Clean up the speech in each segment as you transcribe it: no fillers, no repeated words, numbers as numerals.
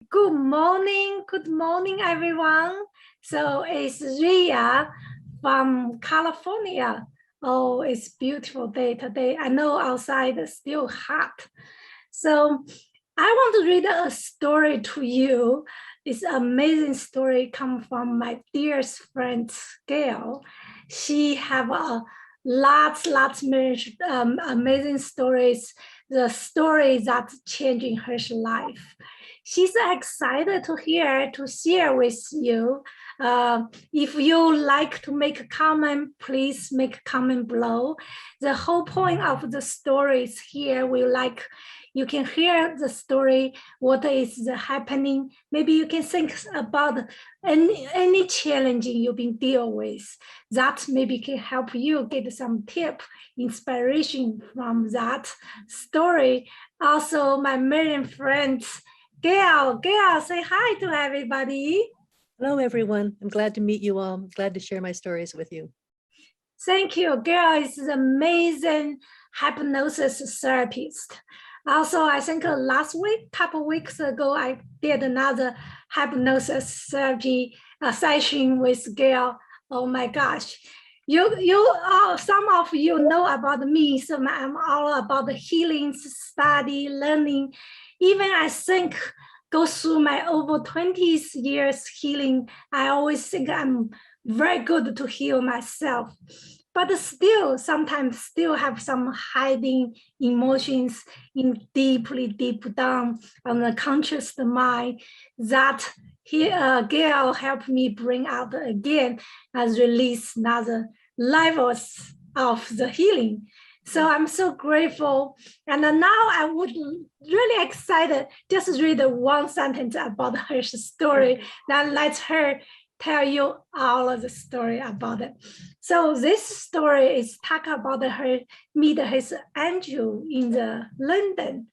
Good morning, everyone. So it's Ria from California. Oh, it's beautiful day today. I know outside is still hot. So I want to read a story to you. It's an amazing story come from my dearest friend, Gail. She have a lots amazing stories, the story that's changing her life. She's excited to share with you. If you like to make a comment, please make a comment below. The whole point of the story is here. You can hear the story, what is happening. Maybe you can think about any challenge you've been dealing with. That maybe can help you get some tip, inspiration from that story. Also, my million friends, Gail, say hi to everybody. Hello, everyone. I'm glad to meet you all. I'm glad to share my stories with you. Thank you. Gail is an amazing hypnosis therapist. Also, I think couple weeks ago, I did another hypnosis therapy session with Gail. Oh my gosh. Some of you know about me, so I'm all about the healing, study, learning. Even I think go through my over 20 years healing, I always think I'm very good to heal myself. But still, sometimes still have some hiding emotions in deep down on the conscious mind that Gail helped me bring out again and release another levels of the healing. So I'm so grateful. And now I would really excited just read one sentence about her story. Then let her tell you all of the story about it. So this story is talk about her meet his angel in the London.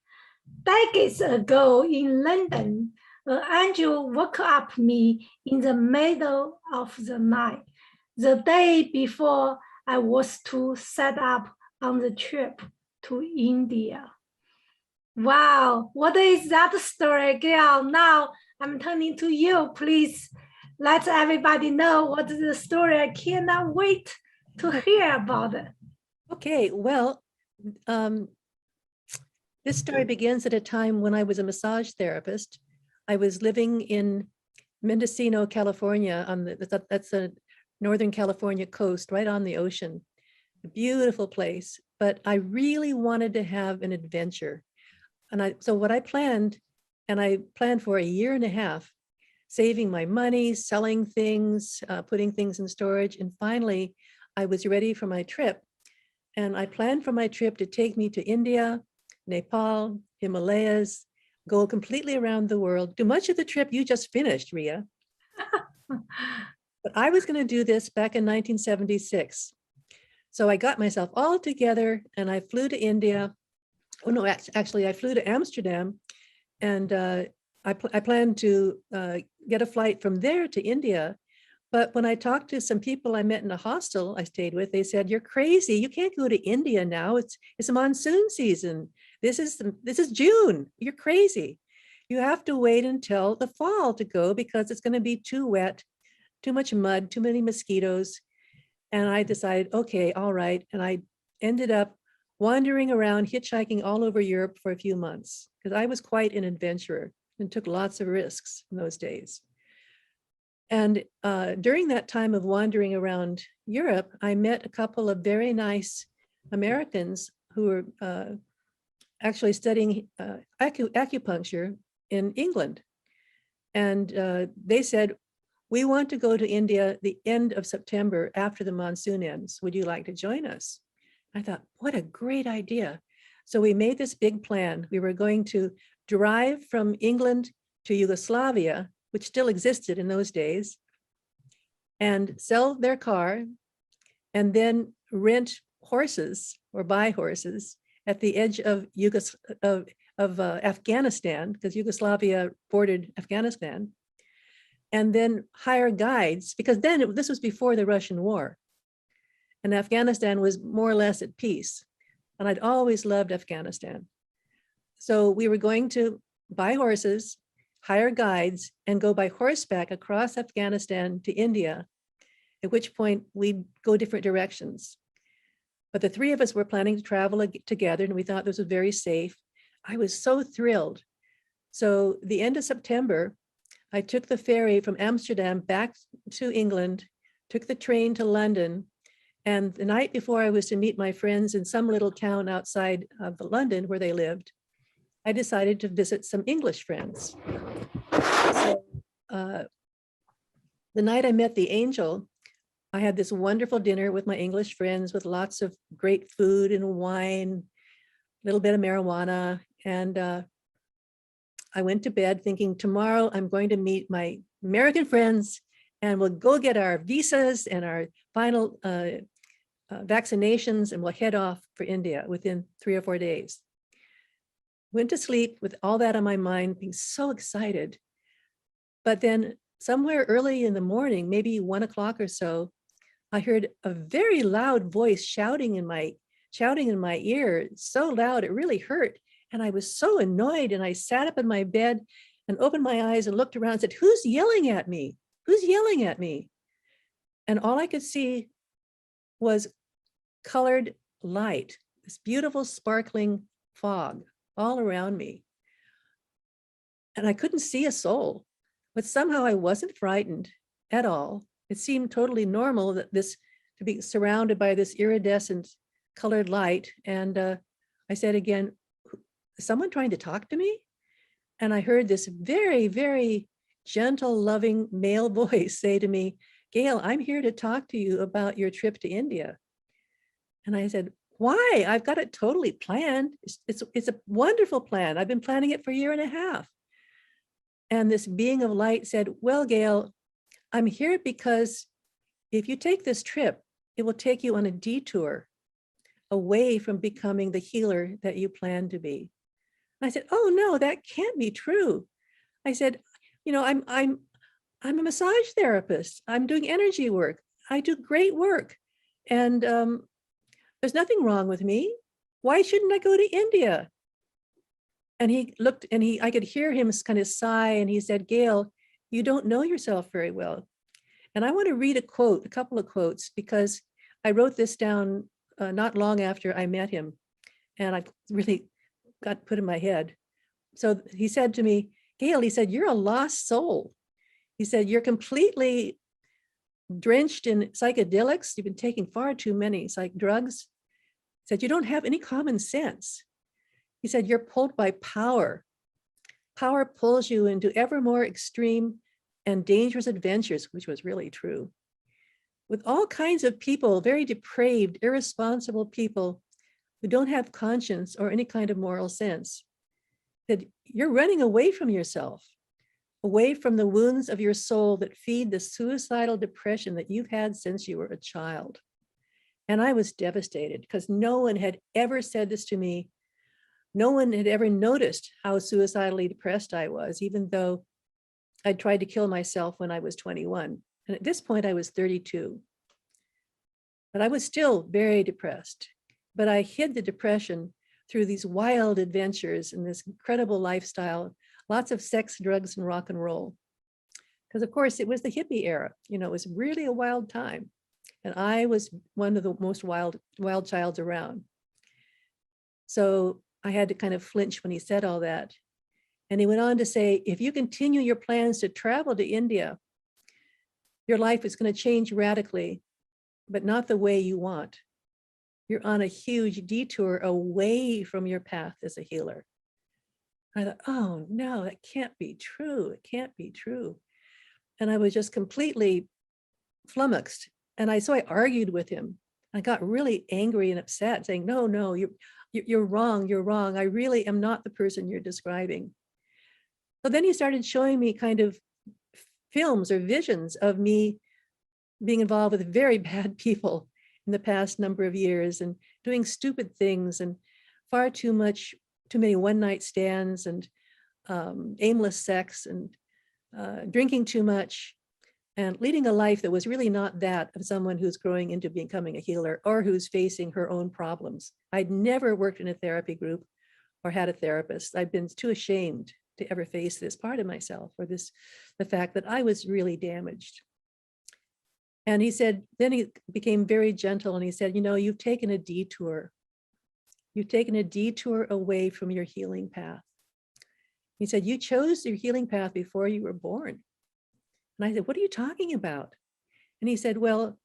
Decades ago in London, an angel woke up me in the middle of the night, the day before I was to set up on the trip to India. Wow, what is that story, Gail? Now I'm turning to you. Please let everybody know what is the story. I cannot wait to hear about it. Okay, well, this story begins at a time when I was a massage therapist. I was living in Mendocino, California, that's the Northern California coast, right on the ocean. A beautiful place, but I really wanted to have an adventure. So what I planned, and I planned for a year and a half, saving my money, selling things, putting things in storage. And finally, I was ready for my trip. And I planned for my trip to take me to India, Nepal, Himalayas, go completely around the world, do much of the trip you just finished, Ria. But I was going to do this back in 1976. So I got myself all together and I flew to India. Oh no, actually I flew to Amsterdam, and I planned to get a flight from there to India. But when I talked to some people I met in a hostel I stayed with, they said, "You're crazy. You can't go to India now. It's a monsoon season. This is June. You're crazy. You have to wait until the fall to go because it's going to be too wet, too much mud, too many mosquitoes." And I decided, okay, all right. And I ended up wandering around, hitchhiking all over Europe for a few months because I was quite an adventurer and took lots of risks in those days. And during that time of wandering around Europe, I met a couple of very nice Americans who were actually studying acupuncture in England. And they said, "We want to go to India the end of September after the monsoon ends. Would you like to join us?" I thought, what a great idea. So we made this big plan. We were going to drive from England to Yugoslavia, which still existed in those days, and sell their car, and then rent horses or buy horses at the edge of Afghanistan, because Yugoslavia bordered Afghanistan, and then hire guides, because then this was before the Russian war. And Afghanistan was more or less at peace. And I'd always loved Afghanistan. So we were going to buy horses, hire guides, and go by horseback across Afghanistan to India, at which point we'd go different directions. But the three of us were planning to travel together, and we thought this was very safe. I was so thrilled. So the end of September, I took the ferry from Amsterdam back to England, took the train to London, and the night before I was to meet my friends in some little town outside of London where they lived, I decided to visit some English friends. So the night I met the angel, I had this wonderful dinner with my English friends with lots of great food and wine, a little bit of marijuana. And I went to bed thinking, tomorrow I'm going to meet my American friends and we'll go get our visas and our final vaccinations, and we'll head off for India within 3 or 4 days. Went to sleep with all that on my mind, being so excited. But then somewhere early in the morning, maybe 1 o'clock or so, I heard a very loud voice shouting in my ear, so loud it really hurt. And I was so annoyed, and I sat up in my bed and opened my eyes and looked around and said, "Who's yelling at me? Who's yelling at me?" And all I could see was colored light, this beautiful sparkling fog all around me. And I couldn't see a soul, but somehow I wasn't frightened at all. It seemed totally normal that to be surrounded by this iridescent colored light. And I said again, "Is someone trying to talk to me?" And I heard this very, very gentle, loving male voice say to me, "Gail, I'm here to talk to you about your trip to India." And I said, "Why? I've got it totally planned. It's a wonderful plan. I've been planning it for a year and a half." And this being of light said, "Well, Gail, I'm here because if you take this trip, it will take you on a detour away from becoming the healer that you plan to be." I said, "Oh no, that can't be true." I said, I'm a massage therapist. I'm doing energy work. I do great work. And there's nothing wrong with me. Why shouldn't I go to India? And he looked, and I could hear him kind of sigh, and he said, "Gail, you don't know yourself very well." And I want to read a couple of quotes, because I wrote this down not long after I met him, and I really got put in my head. So he said to me, "Gail," he said, "you're a lost soul." He said, "You're completely drenched in psychedelics. You've been taking far too many psych drugs." He said, "You don't have any common sense." He said, "You're pulled by power. Power pulls you into ever more extreme and dangerous adventures," which was really true, "with all kinds of people, very depraved, irresponsible people who don't have conscience or any kind of moral sense. That you're running away from yourself, away from the wounds of your soul that feed the suicidal depression that you've had since you were a child." And I was devastated, because no one had ever said this to me. No one had ever noticed how suicidally depressed I was, even though I tried to kill myself when I was 21. And at this point, I was 32. But I was still very depressed. But I hid the depression through these wild adventures and this incredible lifestyle, lots of sex, drugs, and rock and roll. Because of course, it was the hippie era. It was really a wild time. And I was one of the most wild childs around. So I had to kind of flinch when he said all that. And he went on to say, "If you continue your plans to travel to India, your life is going to change radically, but not the way you want. You're on a huge detour away from your path as a healer." I thought, oh no, that can't be true. It can't be true. And I was just completely flummoxed. And so I argued with him. I got really angry and upset, saying, no, you're wrong. You're wrong. I really am not the person you're describing. So then he started showing me kind of films or visions of me being involved with very bad people in the past number of years, and doing stupid things, and far too many one-night stands, and aimless sex, and drinking too much, and leading a life that was really not that of someone who's growing into becoming a healer or who's facing her own problems. I'd never worked in a therapy group or had a therapist. I'd been too ashamed to ever face this part of myself, or the fact that I was really damaged. And he said, then he became very gentle and he said, you know, you've taken a detour. You've taken a detour away from your healing path. He said, you chose your healing path before you were born. And I said, what are you talking about? And he said, well,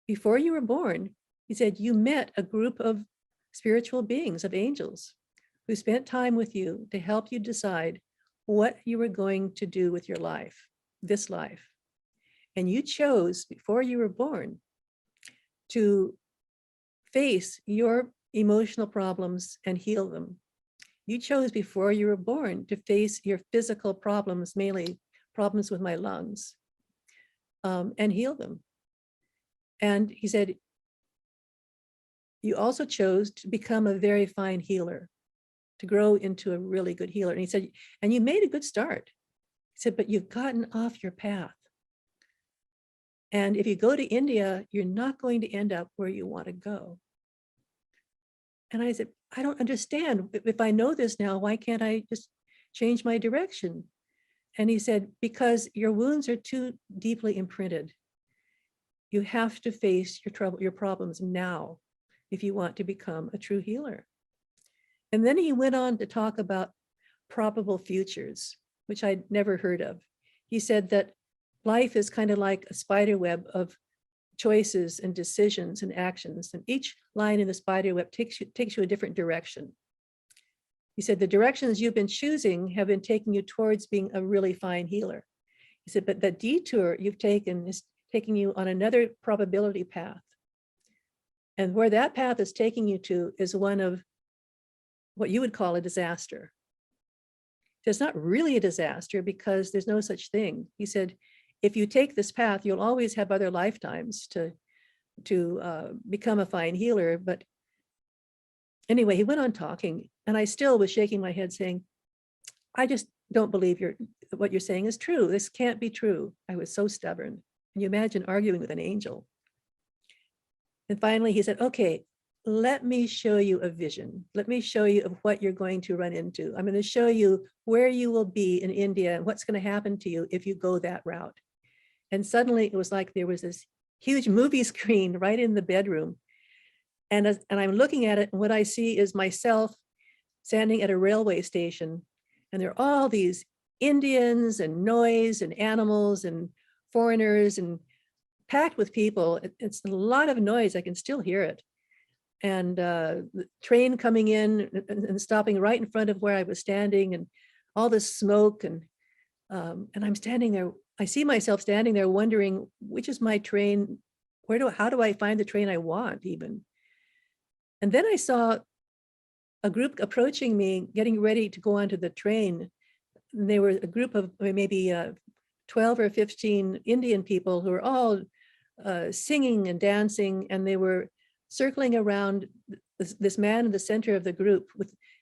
before you were born, he said, you met a group of spiritual beings, of angels, who spent time with you to help you decide what you were going to do with your life, this life. And you chose before you were born to face your emotional problems and heal them. You chose before you were born to face your physical problems, mainly problems with my lungs, and heal them. And he said, you also chose to become a very fine healer, to grow into a really good healer. And he said, and you made a good start. He said, but you've gotten off your path. And if you go to India, you're not going to end up where you want to go. And I said, I don't understand. If I know this now, why can't I just change my direction? And he said, because your wounds are too deeply imprinted. You have to face your problems now if you want to become a true healer. And then he went on to talk about probable futures, which I'd never heard of. He said that life is kind of like a spider web of choices and decisions and actions, and each line in the spider web takes you a different direction. He said the directions you've been choosing have been taking you towards being a really fine healer. He said, but the detour you've taken is taking you on another probability path. And where that path is taking you to is one of what you would call a disaster. It's not really a disaster because there's no such thing. He said, if you take this path, you'll always have other lifetimes to become a fine healer. But anyway, he went on talking, and I still was shaking my head saying, I just don't believe what you're saying is true. This can't be true. I was so stubborn. Can you imagine arguing with an angel? And finally he said, okay, let me show you a vision. Let me show you of what you're going to run into. I'm going to show you where you will be in India and what's going to happen to you if you go that route. And suddenly it was like there was this huge movie screen right in the bedroom. And I'm looking at it, and what I see is myself standing at a railway station. And there are all these Indians and noise and animals and foreigners and packed with people. It's a lot of noise. I can still hear it. And the train coming in and stopping right in front of where I was standing, and all this smoke. And I'm standing there. I see myself standing there wondering, which is my train? How do I find the train I want even? And then I saw a group approaching me, getting ready to go onto the train. And they were a group of maybe 12 or 15 Indian people who were all singing and dancing, and they were circling around this man in the center of the group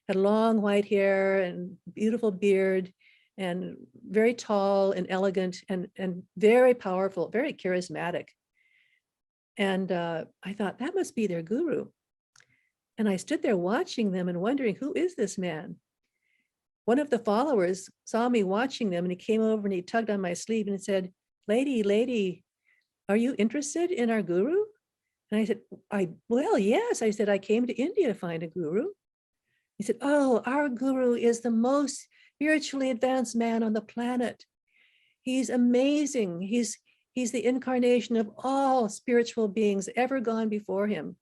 had long white hair and beautiful beard, and very tall and elegant and very powerful, very charismatic. And I thought that must be their guru. And I stood there watching them and wondering, who is this man? One of the followers saw me watching them, and he came over and he tugged on my sleeve and said, lady, are you interested in our guru? And I said, well, yes. I said, I came to India to find a guru. He said, oh, our guru is the most spiritually advanced man on the planet. He's amazing. He's the incarnation of all spiritual beings ever gone before him.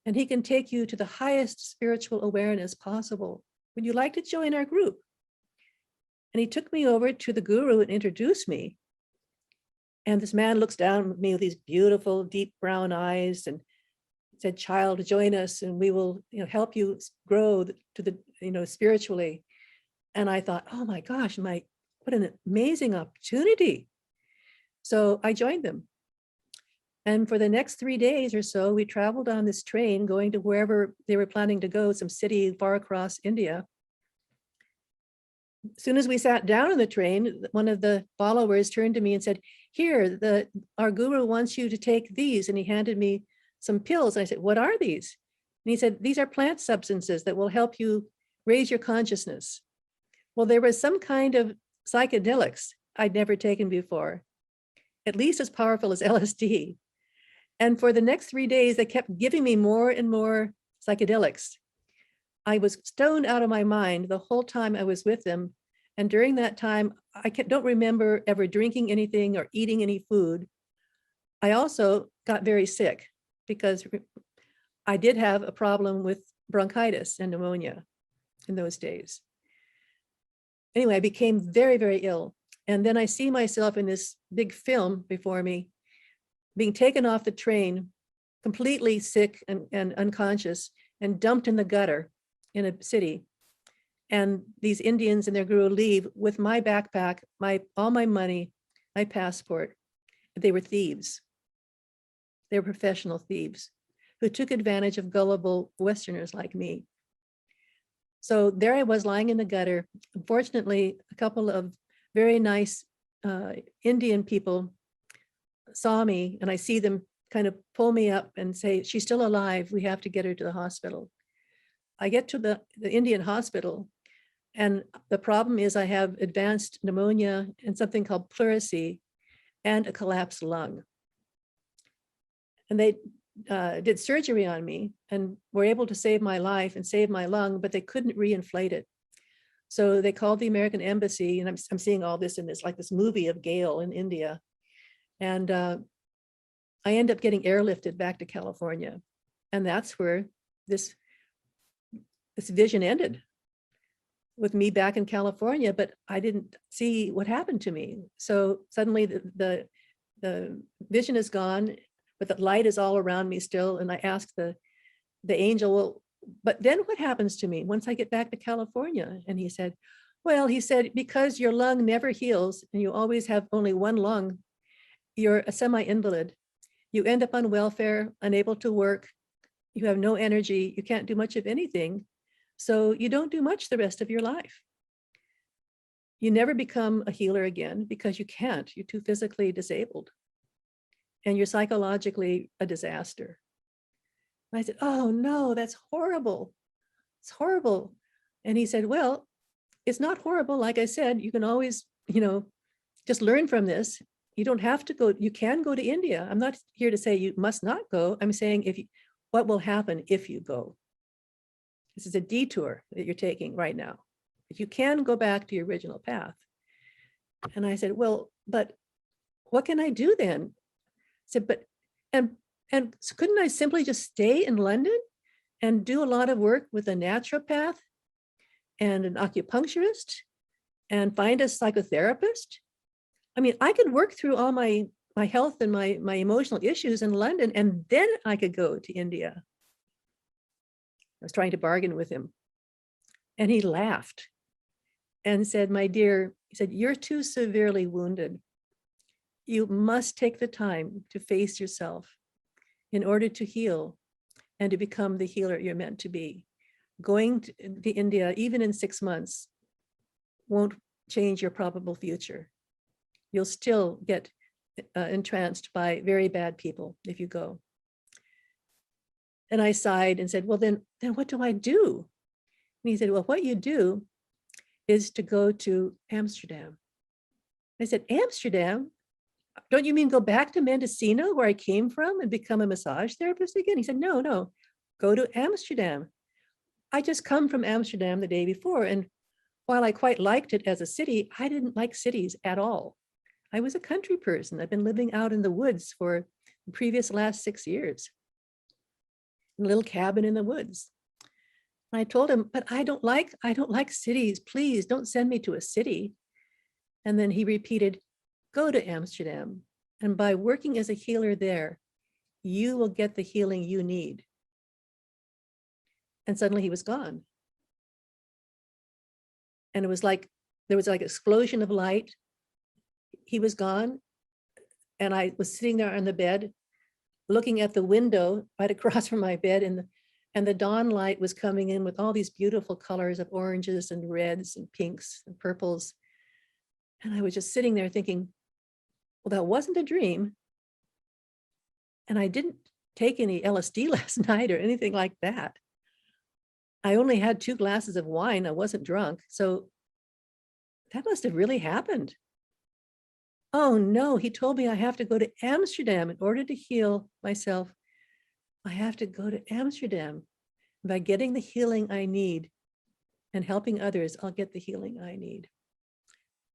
And he can take you to the highest spiritual awareness possible. Would you like to join our group? And he took me over to the guru and introduced me. And this man looks down at me with these beautiful, deep brown eyes and said, child, join us and we will help you grow to the, spiritually. And I thought, oh my gosh, what an amazing opportunity. So I joined them. And for the next 3 days or so, we traveled on this train going to wherever they were planning to go, some city far across India. As soon as we sat down on the train, one of the followers turned to me and said, here, our guru wants you to take these. And he handed me some pills. And I said, what are these? And he said, these are plant substances that will help you raise your consciousness. Well, there was some kind of psychedelics I'd never taken before, at least as powerful as LSD. And for the next 3 days, they kept giving me more and more psychedelics. I was stoned out of my mind the whole time I was with them. And during that time, I don't remember ever drinking anything or eating any food. I also got very sick because I did have a problem with bronchitis and pneumonia in those days. Anyway, I became very, very ill. And then I see myself in this big film before me, being taken off the train, completely sick and unconscious, and dumped in the gutter in a city. And these Indians and their crew leave with my backpack, all my money, my passport. They were thieves. They were professional thieves who took advantage of gullible Westerners like me. So there I was lying in the gutter. Unfortunately, a couple of very nice Indian people saw me, and I see them kind of pull me up and say, she's still alive. We have to get her to the hospital. I get to the Indian hospital, and the problem is I have advanced pneumonia and something called pleurisy and a collapsed lung. And they did surgery on me and were able to save my life and save my lung, but they couldn't reinflate it. So they called the American embassy, and I'm seeing all this in this, like this movie of Gail in India. And I end up getting airlifted back to California. And that's where this vision ended, with me back in California, but I didn't see what happened to me. So suddenly the vision is gone, but the light is all around me still. And I asked the angel, well, but then what happens to me once I get back to California? And he said, well, because your lung never heals and you always have only one lung, you're a semi-invalid. You end up on welfare, unable to work. You have no energy. You can't do much of anything. So you don't do much the rest of your life. You never become a healer again because you can't. You're too physically disabled. And you're psychologically a disaster. And I said, oh no, that's horrible. It's horrible. And he said, well, it's not horrible. Like I said, you can always, just learn from this. You don't have to go. You can go to India. I'm not here to say you must not go. I'm saying what will happen if you go. This is a detour that you're taking right now. But you can go back to your original path. And I said, well, but what can I do then? I said, but, and so couldn't I simply just stay in London and do a lot of work with a naturopath and an acupuncturist and find a psychotherapist? I mean, I could work through all my health and my emotional issues in London, and then I could go to India. I was trying to bargain with him. And he laughed and said, my dear, he said, you're too severely wounded. You must take the time to face yourself in order to heal and to become the healer you're meant to be. Going to India, even in 6 months, won't change your probable future. You'll still get entranced by very bad people if you go. And I sighed and said, well, then what do I do? And he said, well, what you do is to go to Amsterdam. I said, Amsterdam? Don't you mean go back to Mendocino, where I came from, and become a massage therapist again? He said, no, go to Amsterdam. I just come from Amsterdam the day before. And while I quite liked it as a city, I didn't like cities at all. I was a country person. I've been living out in the woods for the previous last 6 years. In a little cabin in the woods. And I told him, but I don't like cities. Please don't send me to a city. And then he repeated, go to Amsterdam. And by working as a healer there, you will get the healing you need. And suddenly he was gone. And it was like, there was like an explosion of light. He was gone. And I was sitting there on the bed, looking at the window right across from my bed, and the dawn light was coming in with all these beautiful colors of oranges and reds and pinks and purples. And I was just sitting there thinking, well, that wasn't a dream. And I didn't take any LSD last night or anything like that. I only had 2 glasses of wine. I wasn't drunk. So that must have really happened. Oh no, he told me I have to go to Amsterdam in order to heal myself. I have to go to Amsterdam. By getting the healing I need and helping others, I'll get the healing I need.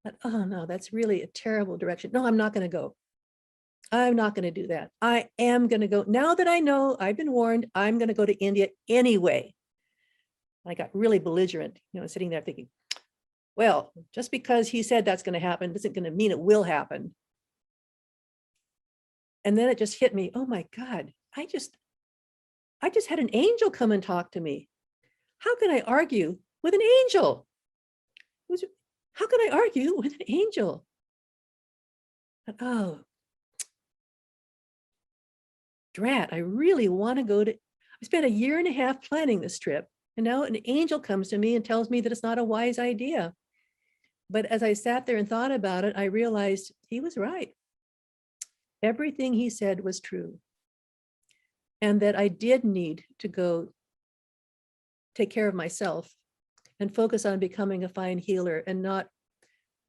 But, oh no, that's really a terrible direction. No, I'm not going to go. I'm not going to do that. I am going to go. Now that I know, I've been warned, I'm going to go to India anyway. I got really belligerent, sitting there thinking, well, just because he said that's going to happen isn't going to mean it will happen. And then it just hit me. Oh my God, I just had an angel come and talk to me. How can I argue with an angel? How can I argue with an angel? Oh, drat, I really want to go to, I spent 1.5 years planning this trip. And now an angel comes to me and tells me that it's not a wise idea. But as I sat there and thought about it, I realized he was right. Everything he said was true. And that I did need to go take care of myself and focus on becoming a fine healer and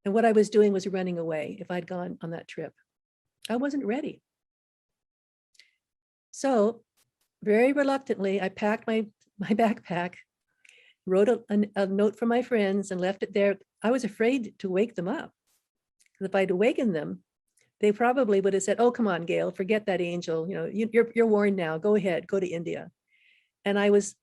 what I was doing was running away if I'd gone on that trip. I wasn't ready. So very reluctantly, I packed my backpack, wrote a note for my friends and left it there. I was afraid to wake them up. Because if I'd awakened them, they probably would have said, oh, come on, Gail, forget that angel. You're warned now, go ahead, go to India. And I was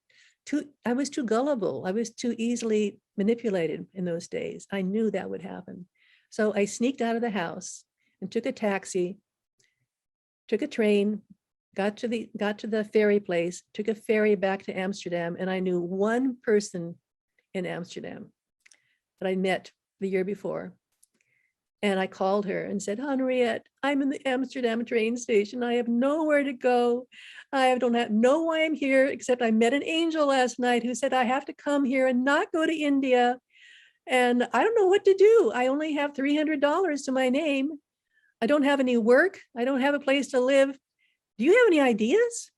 too gullible. I was too easily manipulated in those days. I knew that would happen. So I sneaked out of the house and took a taxi, took a train, got to the ferry place, took a ferry back to Amsterdam, and I knew one person in Amsterdam that I met the year before. And I called her and said, Henriette, I'm in the Amsterdam train station. I have nowhere to go. I don't know why I'm here, except I met an angel last night who said I have to come here and not go to India. And I don't know what to do. I only have $300 to my name. I don't have any work. I don't have a place to live. Do you have any ideas?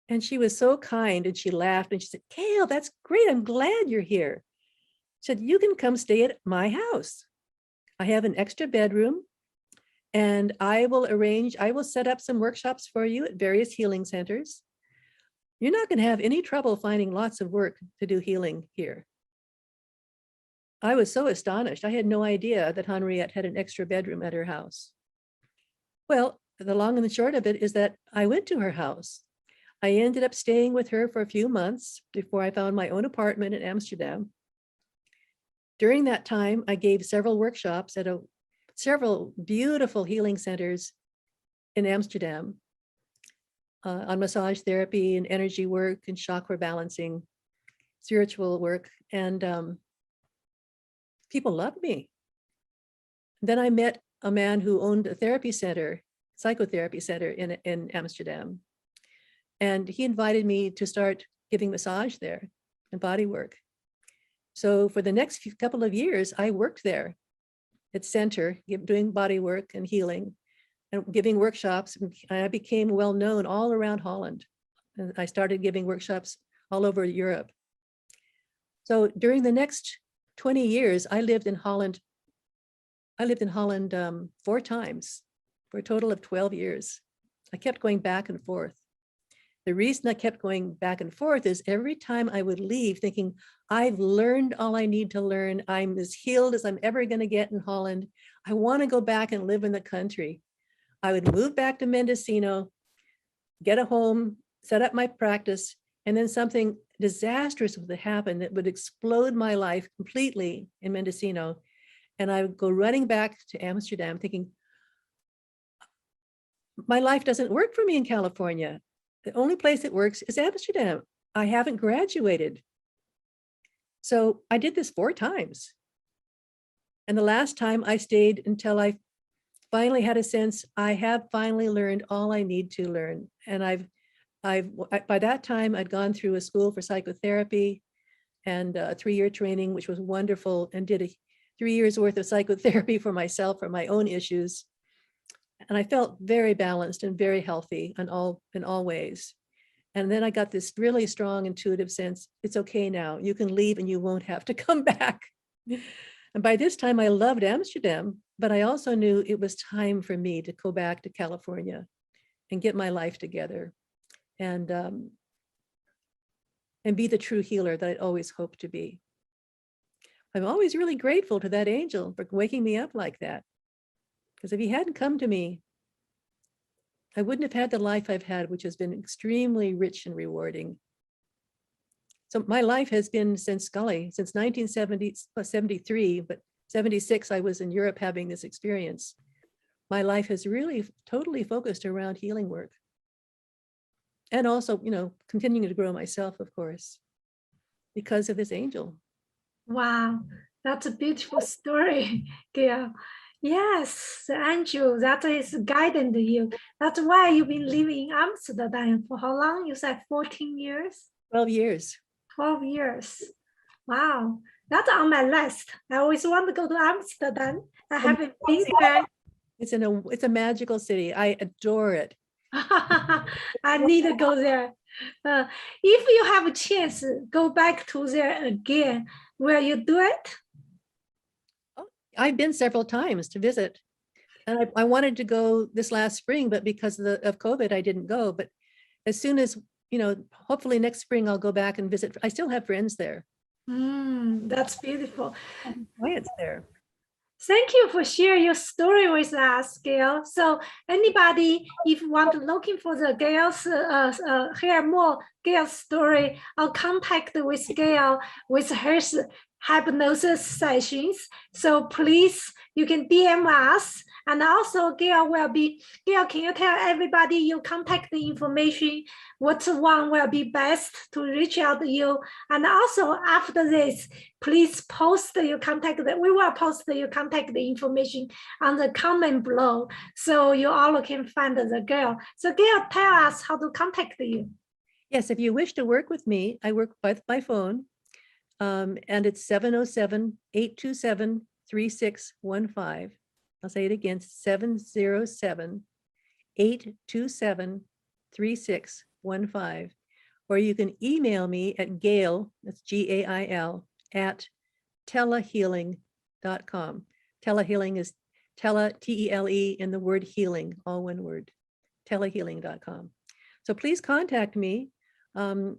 And she was so kind and she laughed and she said, Gail, that's great. I'm glad you're here. She said, you can come stay at my house. I have an extra bedroom and I will set up some workshops for you at various healing centers. You're not going to have any trouble finding lots of work to do healing here. I was so astonished. I had no idea that Henriette had an extra bedroom at her house. Well, the long and the short of it is that I went to her house. I ended up staying with her for a few months before I found my own apartment in Amsterdam. During that time, I gave several workshops at several beautiful healing centers in Amsterdam on massage therapy and energy work and chakra balancing, spiritual work, and people loved me. Then I met a man who owned a therapy center, psychotherapy center in Amsterdam. And he invited me to start giving massage there and body work. So for the next couple of years, I worked there at center, doing body work and healing and giving workshops. I became well known all around Holland. And I started giving workshops all over Europe. So during the next 20 years, I lived in Holland 4 times for a total of 12 years. I kept going back and forth. The reason I kept going back and forth is every time I would leave thinking, I've learned all I need to learn. I'm as healed as I'm ever going to get in Holland. I want to go back and live in the country. I would move back to Mendocino, get a home, set up my practice, and then something disastrous would happen that would explode my life completely in Mendocino. And I would go running back to Amsterdam thinking, my life doesn't work for me in California. The only place it works is Amsterdam. I haven't graduated. So I did this 4 times. And the last time I stayed until I finally had a sense, I have finally learned all I need to learn. And by that time, I'd gone through a school for psychotherapy and a 3-year training, which was wonderful, and did 3 years worth of psychotherapy for myself, for my own issues. And I felt very balanced and very healthy in all ways. And then I got this really strong intuitive sense, it's okay now, you can leave and you won't have to come back. And by this time, I loved Amsterdam, but I also knew it was time for me to go back to California and get my life together and be the true healer that I'd always hoped to be. I'm always really grateful to that angel for waking me up like that. Because if he hadn't come to me, I wouldn't have had the life I've had, which has been extremely rich and rewarding. So my life has been since Scully, since 1973, but 76, I was in Europe having this experience. My life has really totally focused around healing work. And also, you know, continuing to grow myself, of course, because of this angel. Wow, that's a beautiful story, Gail. Yes, the angel that is guiding you. That's why you've been living in Amsterdam for how long? You said 14 years? 12 years. 12 years. Wow, that's on my list. I always want to go to Amsterdam. I haven't been there. It's a magical city. I adore it. I need to go there. If you have a chance, go back to there again. Will you do it? I've been several times to visit, and I wanted to go this last spring, but because of COVID, I didn't go. But as soon as, you know, hopefully next spring, I'll go back and visit. I still have friends there. That's beautiful. Why it's there. Thank you for sharing your story with us, Gail. So anybody, if you want to looking for the Gail's, hear more Gail's story, or contact with Gail with her hypnosis sessions. So please, you can DM us. And also Gail, can you tell everybody your contact information, what one will be best to reach out to you? And also after this, please post your contact, we will post your contact information on the comment below so you all can find the Gail. So Gail, tell us how to contact you. Yes, if you wish to work with me, I work by phone, and it's 707-827-3615. I'll say it again, 707-827-3615. Or you can email me at Gail, that's Gail, at telehealing.com. Telehealing is Tele, and the word healing, all one word, telehealing.com. So please contact me. I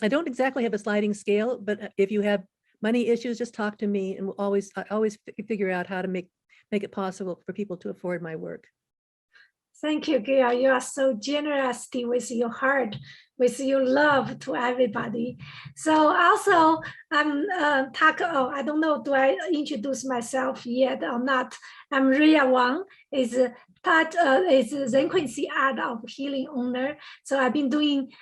don't exactly have a sliding scale, but if you have money issues, just talk to me, and I always figure out how to make it possible for people to afford my work. Thank you, Gail. You are so generous with your heart, with your love to everybody. So also, I don't know, do I introduce myself yet or not? I'm Ria Wang, is Zenquency Art of Healing owner. So I've been doing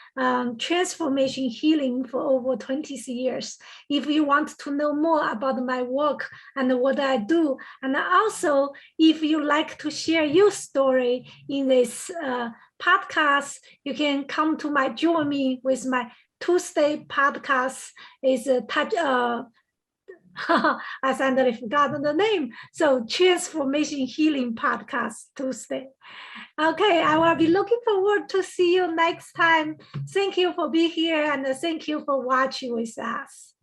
transformation healing for over 20 years. If you want to know more about my work and what I do, and also if you like to share your story in this podcast, you can come to join me with my Tuesday podcast. Is I suddenly forgot the name. So Transformation Healing Podcast Tuesday. Okay, I will be looking forward to see you next time. Thank you for being here, and thank you for watching with us.